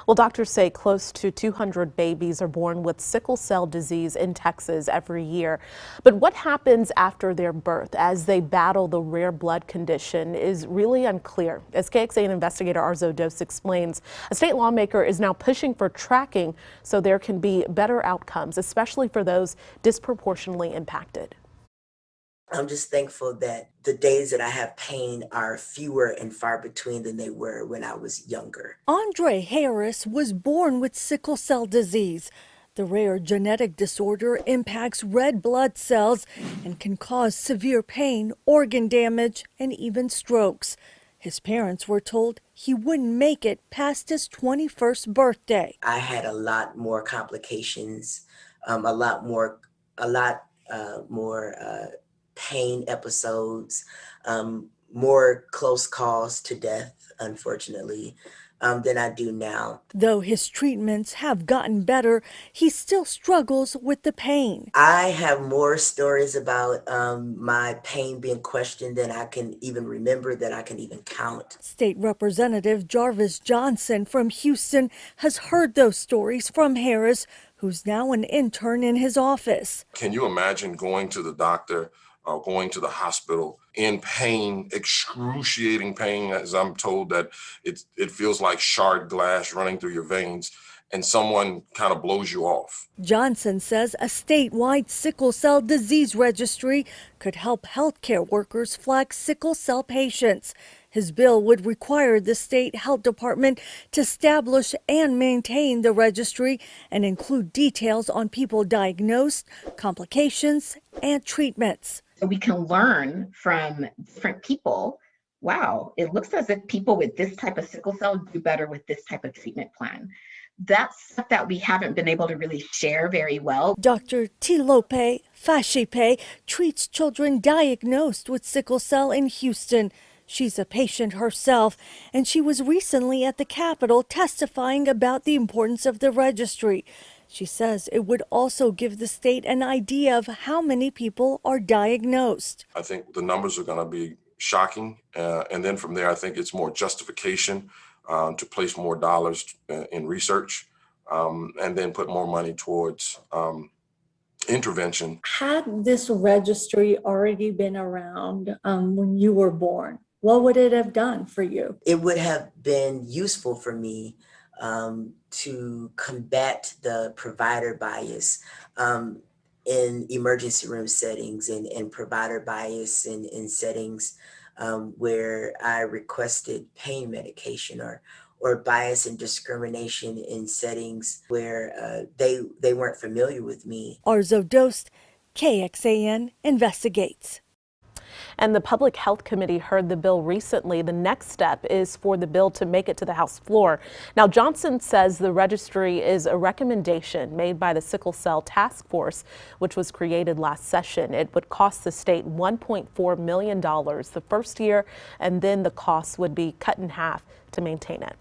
Well, doctors say close to 200 babies are born with sickle cell disease in Texas every year. But what happens after their birth as they battle the rare blood condition is really unclear. As KXAN investigator Arzo Dose explains, a state lawmaker is now pushing for tracking so there can be better outcomes, especially for those disproportionately impacted. I'm just thankful that the days that I have pain are fewer and far between than they were when I was younger. Andre Harris was born with sickle cell disease. The rare genetic disorder impacts red blood cells and can cause severe pain, organ damage, and even strokes. His parents were told he wouldn't make it past his 21st birthday. I had a lot more complications, a lot more, a lot more pain episodes, more close calls to death, unfortunately, than I do now. Though his treatments have gotten better, he still struggles with the pain. I have more stories about my pain being questioned than I can even remember, that I can even count. State Representative Jarvis Johnson from Houston has heard those stories from Harris, who's now an intern in his office. Can you imagine going to the doctor, going to the hospital in pain, excruciating pain, as I'm told that it feels like shard glass running through your veins, and someone kind of blows you off? Johnson says a statewide sickle cell disease registry could help healthcare workers flag sickle cell patients. His bill would require the state health department to establish and maintain the registry and include details on people diagnosed, complications, and treatments. So we can learn from different people. Wow, it looks as if people with this type of sickle cell do better with this type of treatment plan. That's stuff that we haven't been able to really share very well. Dr. Tilope Fashipe treats children diagnosed with sickle cell in Houston. She's a patient herself, and she was recently at the Capitol testifying about the importance of the registry. She says it would also give the state an idea of how many people are diagnosed. I think the numbers are going to be shocking. And then from there, I think it's more justification to place more dollars in research and then put more money towards intervention. Had this registry already been around when you were born, what would it have done for you? It would have been useful for me to combat the provider bias in emergency room settings and provider bias in settings where I requested pain medication, or bias and discrimination in settings where they weren't familiar with me. Arzo Dose, KXAN investigates. And the Public Health Committee heard the bill recently. The next step is for the bill to make it to the House floor. Now, Johnson says the registry is a recommendation made by the Sickle Cell Task Force, which was created last session. It would cost the state $1.4 million the first year, and then the cost would be cut in half to maintain it.